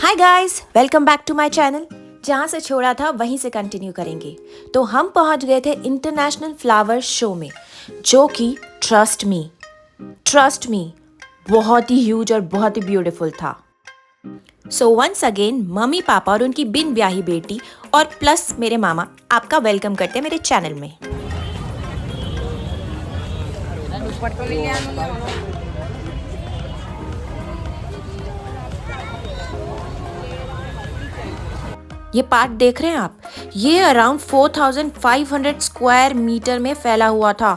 Hi guys, welcome back to my channel. जहाँ से छोड़ा था वहीं से कंटिन्यू करेंगे। तो हम पहुँच गए थे इंटरनेशनल फ्लावर शो में, जो कि ट्रस्ट मी बहुत ही ह्यूज और बहुत ही ब्यूटीफुल था। So once again mummy papa और उनकी बिन ब्याही बेटी और प्लस मेरे मामा आपका वेलकम करते हैं मेरे चैनल में। ये पार्क देख रहे हैं आप, ये अराउंड 4500 स्क्वायर मीटर में फैला हुआ था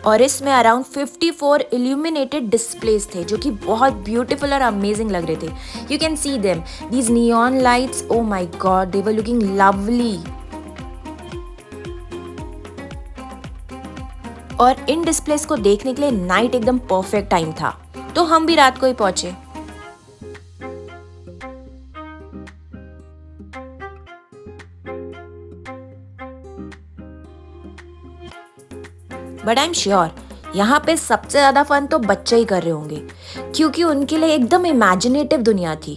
और इसमें अराउंड 54 इल्यूमिनेटेड डिस्प्लेस थे जो कि बहुत ब्यूटीफुल और अमेजिंग लग रहे थे। You can see them, these neon lights, oh my God, they were looking lovely. और इन डिस्प्लेस को देखने के लिए नाइट एकदम परफेक्ट टाइम था, तो हम भी रात को ही पहुंचे। बट आई एम श्योर यहाँ पे सबसे ज्यादा फन तो बच्चे ही कर रहे होंगे, क्योंकि उनके लिए एकदम इमेजिनेटिव दुनिया थी।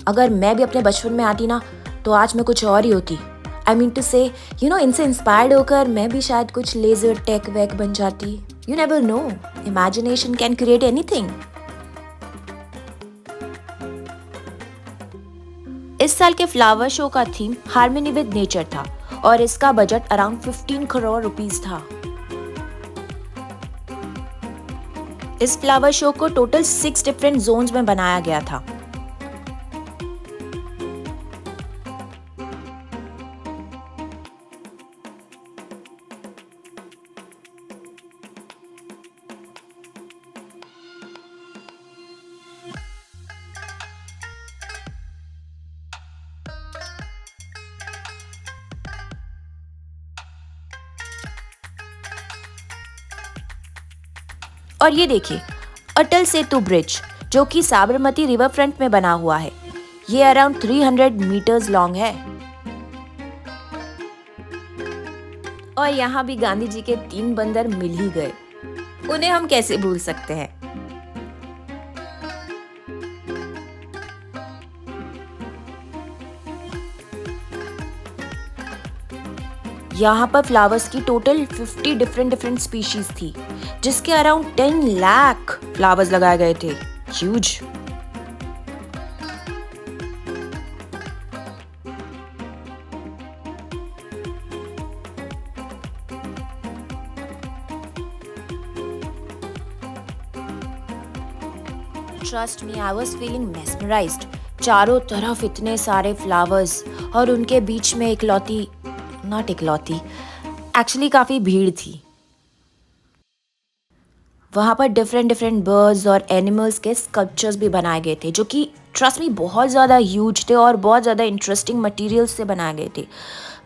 अगर मैं भी अपने बचपन में आती ना, तो आज मैं कुछ और ही होती। आई मीन टू से, इनसे इंस्पायर्ड होकर मैं भी शायद कुछ लेजर टेक वैक बन जाती। You never know, imagination can create anything. इस साल के फ्लावर शो का थीम हार्मनी विद नेचर था और इसका बजट अराउंड 15 करोड़ रुपीस था। इस फ्लावर शो को टोटल 6 डिफरेंट जोन्स में बनाया गया था। और ये देखिए, अटल सेतु ब्रिज, जो कि साबरमती रिवर फ्रंट में बना हुआ है। ये अराउंड 300 मीटर्स लॉन्ग है। और यहाँ भी गांधी जी के 3 बंदर मिल ही गए, उन्हें हम कैसे भूल सकते हैं। यहाँ पर फ्लावर्स की टोटल 50 डिफरेंट स्पीशीज थी, जिसके अराउंड 10 लाख फ्लावर्स लगाए गए थे। Huge. Trust me, I was feeling mesmerised. चारों तरफ इतने सारे फ्लावर्स और उनके बीच में एक्चुअली काफी भीड़ थी। वहाँ पर डिफरेंट बर्ड्स और एनिमल्स के स्कल्पचर्स भी बनाए गए थे, जो कि ट्रस्ट मी बहुत ज़्यादा ह्यूज थे और बहुत ज़्यादा इंटरेस्टिंग मटेरियल्स से बनाए गए थे।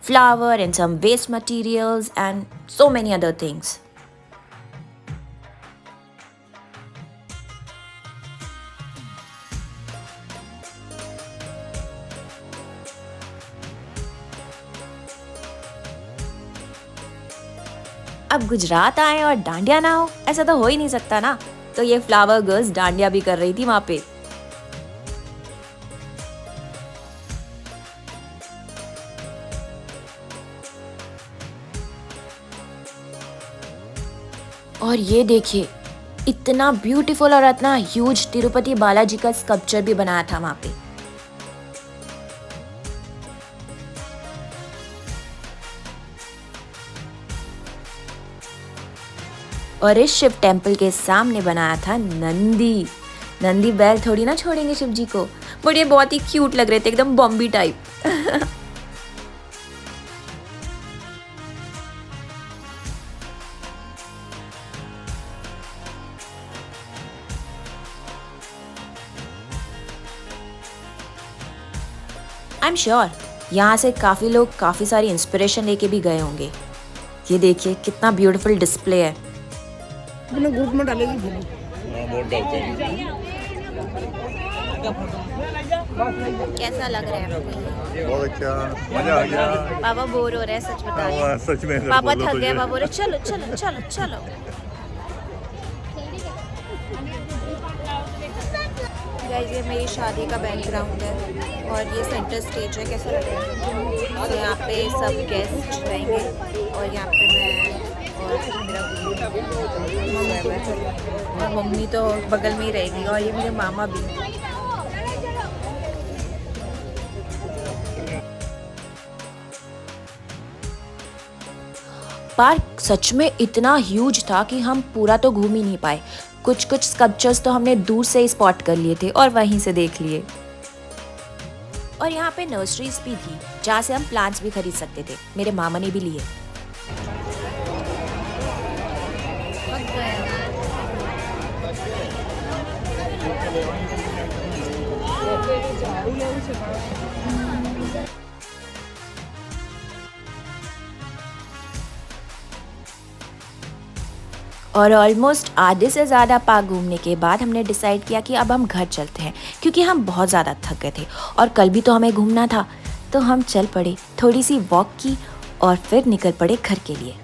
Flower and some waste materials and so many other things. अब गुजरात आए और डांडिया ना हो, ऐसा तो हो ही नहीं सकता ना। तो ये फ्लावर गर्ल्स डांडिया भी कर रही थी वहां पे। और ये देखिए, इतना ब्यूटीफुल और इतना ह्यूज तिरुपति बालाजी का स्कल्पचर भी बनाया था वहां पे। और इस शिव टेम्पल के सामने बनाया था नंदी बैल थोड़ी ना छोड़ेंगे शिव जी को, बट ये बहुत ही क्यूट लग रहे थे, एकदम बॉम्बी टाइप। आई एम श्योर यहाँ से काफी लोग काफी सारी इंस्पिरेशन लेके भी गए होंगे। ये देखिए कितना ब्यूटीफुल डिस्प्ले है। अपने ग्रुप में डालेगी फोटो। वोट डालते हैं। कैसा लग रहा है आपको? बहुत अच्छा, मजा आ गया। पापा बोर हो रहे हैं, सच बता रहे हैं। सच में पापा थक गए, पापा बोल रहे चलो चलो चलो चलो। गाइस ये मेरी शादी का बैकग्राउंड है और ये सेंटर स्टेज है। कैसा लग रहा है? तो यहाँ पे सब गेस्ट रहेंगे और यहाँ पे मैं और मेरा और मम्मी तो बगल में ही रहेगी और ये मेरे मामा भी। पार्क सच में इतना ह्यूज था कि हम पूरा तो घूम ही नहीं पाए। कुछ कुछ स्कल्पचर्स तो हमने दूर से ही स्पॉट कर लिए थे और वहीं से देख लिए। और यहाँ पे नर्सरीज भी थी जहाँ से हम प्लांट्स भी खरीद सकते थे। मेरे मामा ने भी लिए। और ऑलमोस्ट आधे से ज़्यादा पार्क घूमने के बाद हमने डिसाइड किया कि अब हम घर चलते हैं, क्योंकि हम बहुत ज़्यादा थक गए थे और कल भी तो हमें घूमना था। तो हम चल पड़े, थोड़ी सी वॉक की और फिर निकल पड़े घर के लिए।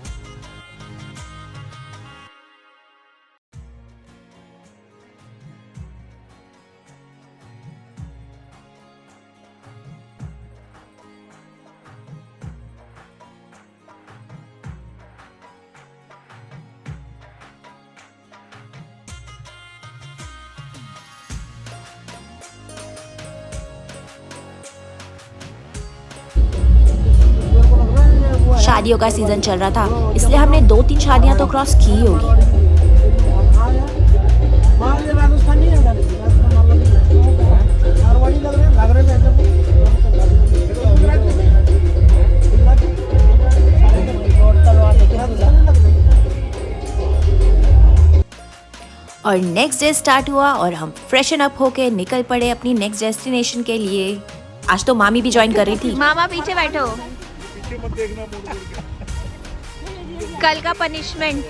शादियों का सीजन चल रहा था, इसलिए हमने 2-3 शादियां तो क्रॉस की ही होगी। राजस्थानी है, मारवाड़ी लग रहे हैं, घाघरे में और नेक्स्ट डे स्टार्ट हुआ और हम फ्रेशन अप होके निकल पड़े अपनी नेक्स्ट डेस्टिनेशन के लिए। आज तो मामी भी ज्वाइन कर रही थी। मामा पीछे बैठो, मत देखना मुड़ मुड़ के। कल का पनिशमेंट।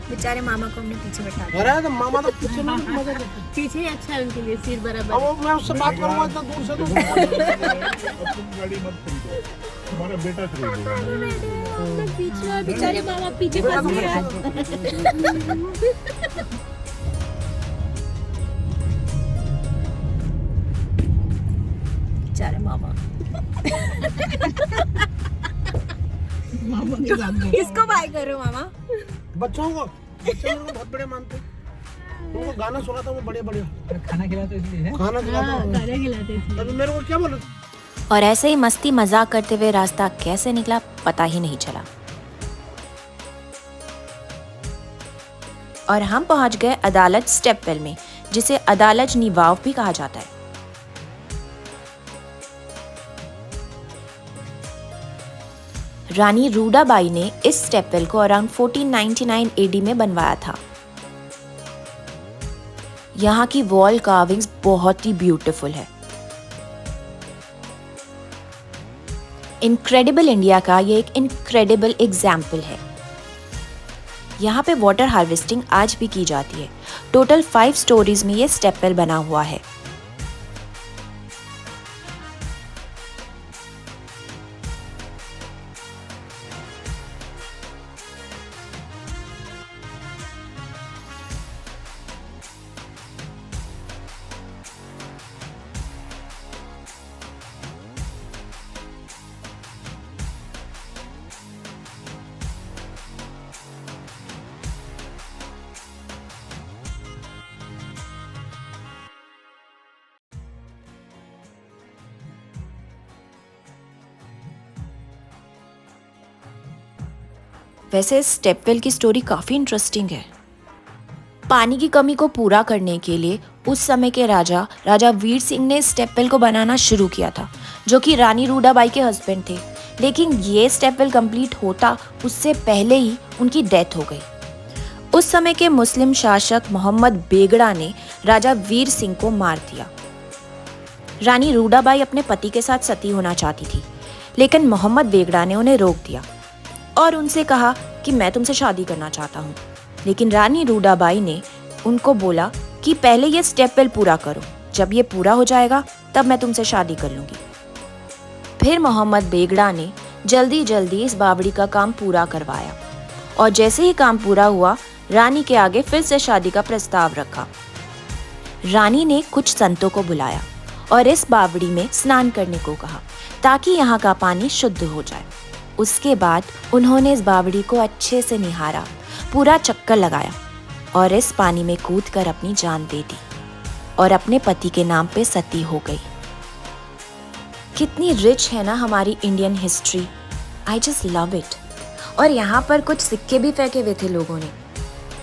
बेचारे मामा को हमने पीछे बैठा दिया। अरे तो मामा तो पीछे में मजा लेते। पीछे ही अच्छा है उनके लिए, सिर बराबर। अब मैं उससे बात करूंगा इतना दूर से तो तुम गाड़ी मत खरीदो, तुम्हारा बेटा खरीदेगा। पीछे बेचारे मामा पीछे फंस गए। बेचारे मामा। मामा के साथ में। किसको बाय करो मामा? बच्चों को, बच्चे मेरे को बहुत बड़े मानते। उनको गाना सुनाता हूँ बड़े बड़े। खाना खिलाते इसलिए खाना खिलाता हूँ। खाना खिलाते थे। अभी मेरे को क्या बोले? और ऐसे ही मस्ती मजाक करते हुए रास्ता कैसे निकला पता ही नहीं चला। और हम पहुंच गए अदालज स्टेपवेल में, जिसे अदालज निवाव भी कहा जाता है। रानी रूडाबाई ने इस स्टेपवेल को अराउंड 1499 एडी में बनवाया था। यहाँ की वॉल कार्विंग्स बहुत ही ब्यूटीफुल है। इनक्रेडिबल इंडिया का ये एक इनक्रेडिबल एग्जाम्पल है। यहाँ पे वाटर हार्वेस्टिंग आज भी की जाती है। टोटल 5 स्टोरीज में ये स्टेपवेल बना हुआ है। वैसे स्टेपवेल की स्टोरी काफी इंटरेस्टिंग है। पानी की कमी को पूरा करने के लिए उस समय के राजा वीर सिंह ने स्टेपवेल को बनाना शुरू किया था, जो कि रानी रूडाबाई के हस्बैंड थे। लेकिन ये स्टेपवेल कंप्लीट होता उससे पहले ही उनकी डेथ हो गई। उस समय के मुस्लिम शासक मोहम्मद बेगड़ा ने राजा वीर सिंह को मार दिया। रानी रूडाबाई अपने पति के साथ सती होना चाहती थी, लेकिन मोहम्मद बेगड़ा ने उन्हें रोक दिया और उनसे कहा कि मैं तुमसे शादी करना चाहता हूँ। लेकिन रानी रूडाबाई ने उनको बोला कि पहले ये स्टेपवेल पूरा करो, जब ये पूरा हो जाएगा तब मैं तुमसे शादी कर लूँगी। फिर मोहम्मद बेगड़ा ने जल्दी जल्दी इस बावड़ी का काम पूरा करवाया और जैसे ही काम पूरा हुआ रानी के आगे फिर से शादी का प्रस्ताव रखा। रानी ने कुछ संतों को बुलाया और इस बावड़ी में स्नान करने को कहा ताकि यहाँ का पानी शुद्ध हो जाए। उसके बाद उन्होंने इस बावड़ी को अच्छे से निहारा, पूरा चक्कर लगाया और इस पानी में कूदकर अपनी जान दे दी और अपने पति के नाम पे सती हो गई। कितनी रिच है ना हमारी Indian history, I just love it. और यहाँ पर कुछ सिक्के भी फेंके हुए थे लोगों ने।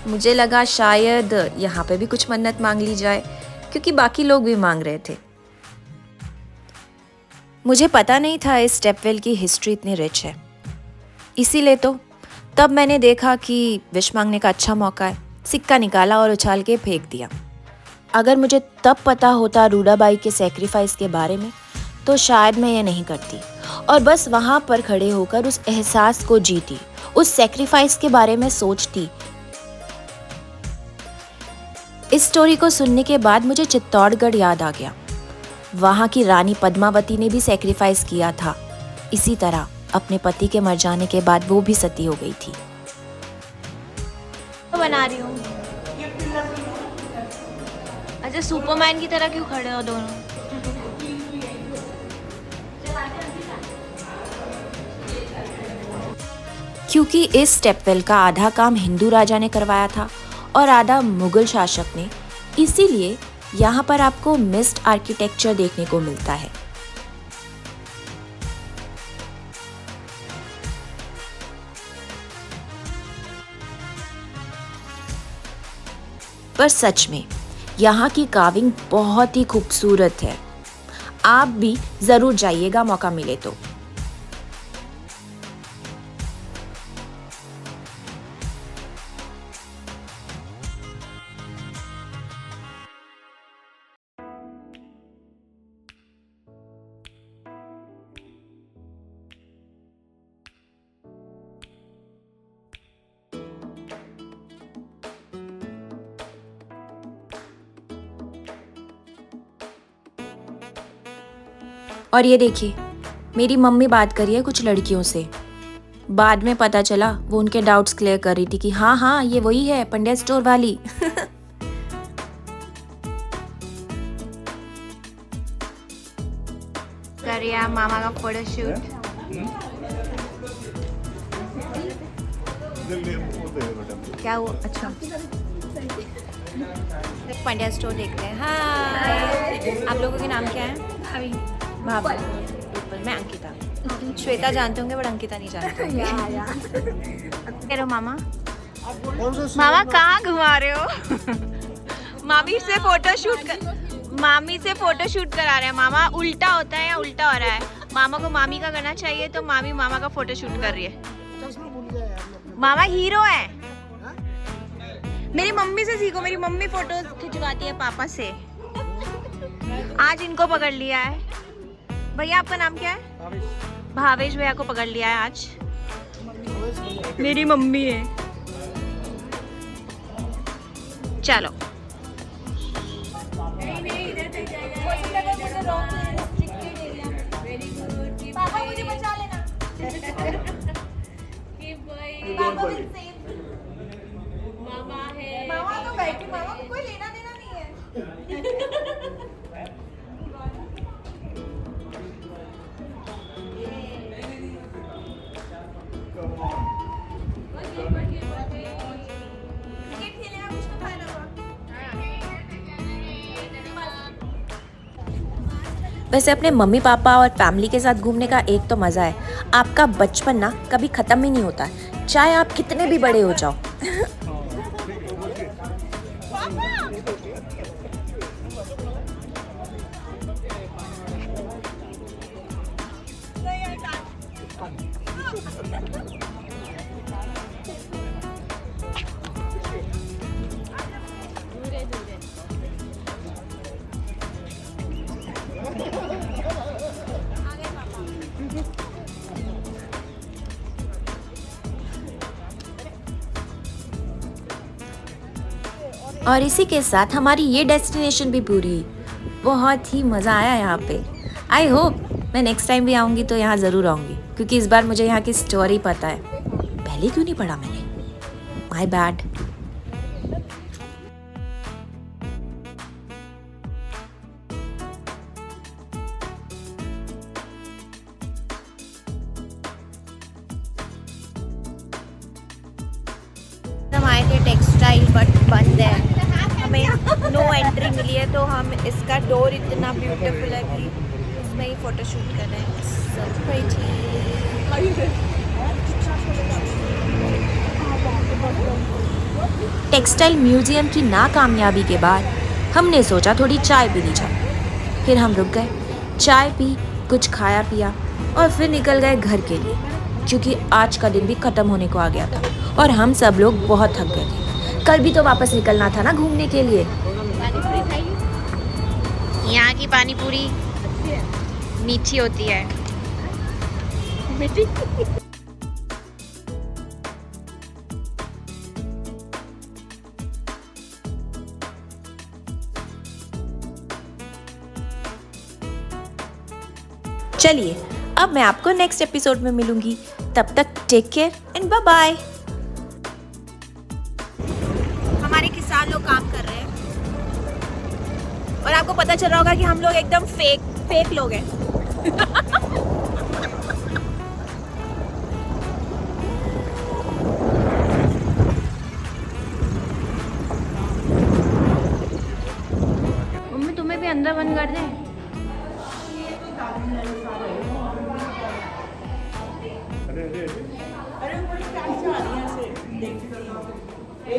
मुझे लगा शायद यहाँ पे भी कुछ मन्नत मांग ली जाए क्योंकि बाकी लोग भी मांग रहे थे। मुझे पता नहीं था इस स्टेपवेल की हिस्ट्री इतनी रिच है, इसीलिए तो तब मैंने देखा कि विश मांगने का अच्छा मौका है, सिक्का निकाला और उछाल के फेंक दिया। अगर मुझे तब पता होता रूडाबाई के सेक्रीफाइस के बारे में तो शायद मैं ये नहीं करती और बस वहाँ पर खड़े होकर उस एहसास को जीती, उस सेक्रीफाइस के बारे में सोचती। इस स्टोरी को सुनने के बाद मुझे चित्तौड़गढ़ याद आ गया। वहाँ की रानी पद्मावती ने भी सेक्रीफाइस किया था। इसी तरह अपने पति के मर जाने के बाद वो भी सती हो गई थी। तो बना रही हूँ। अच्छा, सुपरमैन की तरह क्यों खड़े हो दोनों? क्योंकि इस स्टेपवेल का आधा काम हिंदू राजा ने करवाया था और आधा मुगल शासक ने, इसीलिए यहाँ पर आपको मिक्स्ड आर्किटेक्चर देखने को मिलता है। पर सच में यहाँ की कार्विंग बहुत ही खूबसूरत है। आप भी जरूर जाइएगा मौका मिले तो। और ये देखिए, मेरी मम्मी बात करी है कुछ लड़कियों से। बाद में पता चला वो उनके डाउट्स क्लियर कर रही थी कि हाँ हाँ ये वही है पंड्या स्टोर वाली। करिया मामा का फोटोशूट। क्या हुआ? अच्छा, पंड्या स्टोर देखते हैं। हाय, आप लोगों के नाम क्या है? भाभी। भाभी। मैं अंकिता। श्वेता जानते होंगे बट अंकिता नहीं जानते होंगे। कह रहे हो मामा? मामा कहाँ घुमा रहे हो? मामी से फोटोशूट करा रहे हैं। मामा उल्टा होता है या उल्टा हो रहा है? मामा को मामी का करना चाहिए तो मामी मामा का फोटोशूट कर रही है। मामा हीरो है। मेरी मम्मी से सीखो, मेरी मम्मी फोटो खिंचवाती है पापा से। आज इनको पकड़ लिया है। भैया आपका नाम क्या है? भावेश भैया को पकड़ लिया है आज। मेरी मम्मी है। चलो पापा मुझे बचा लेना। मामा तो बैठी, मामा को कोई लेना देना नहीं है। वैसे अपने मम्मी पापा और फैमिली के साथ घूमने का एक तो मज़ा है, आपका बचपन ना कभी ख़त्म ही नहीं होता, चाहे आप कितने भी बड़े हो जाओ। और इसी के साथ हमारी ये डेस्टिनेशन भी पूरी। बहुत ही मज़ा आया यहाँ पे। आई होप मैं नेक्स्ट टाइम भी आऊँगी तो यहाँ ज़रूर आऊँगी, क्योंकि इस बार मुझे यहाँ की स्टोरी पता है। पहले क्यों नहीं पढ़ा मैंने? My bad. हम आए थे टेक्सटाइल बट बंद है, हमें नो एंट्री मिली है, तो हम इसका डोर इतना ब्यूटीफुल है कि इसमें ही फोटो शूट कर रहे हैं। सब टेक्सटाइल म्यूजियम की नाकामयाबी के बाद हमने सोचा थोड़ी चाय पी ली जाए। फिर हम रुक गए, चाय पी, कुछ खाया पिया और फिर निकल गए घर के लिए, क्योंकि आज का दिन भी ख़त्म होने को आ गया था और हम सब लोग बहुत थक गए थे। कल भी तो वापस निकलना था ना घूमने के लिए। यहाँ की पानी पूरी मीठी होती है। चलिए, अब मैं आपको नेक्स्ट एपिसोड में मिलूंगी। तब तक take care and bye bye. हमारे किसान लोग काम कर रहे हैं और आपको पता चल रहा होगा कि हम लोग एकदम फेक लोग हैं। मम्मी तुम्हें भी अंदर बंद कर दें? अरे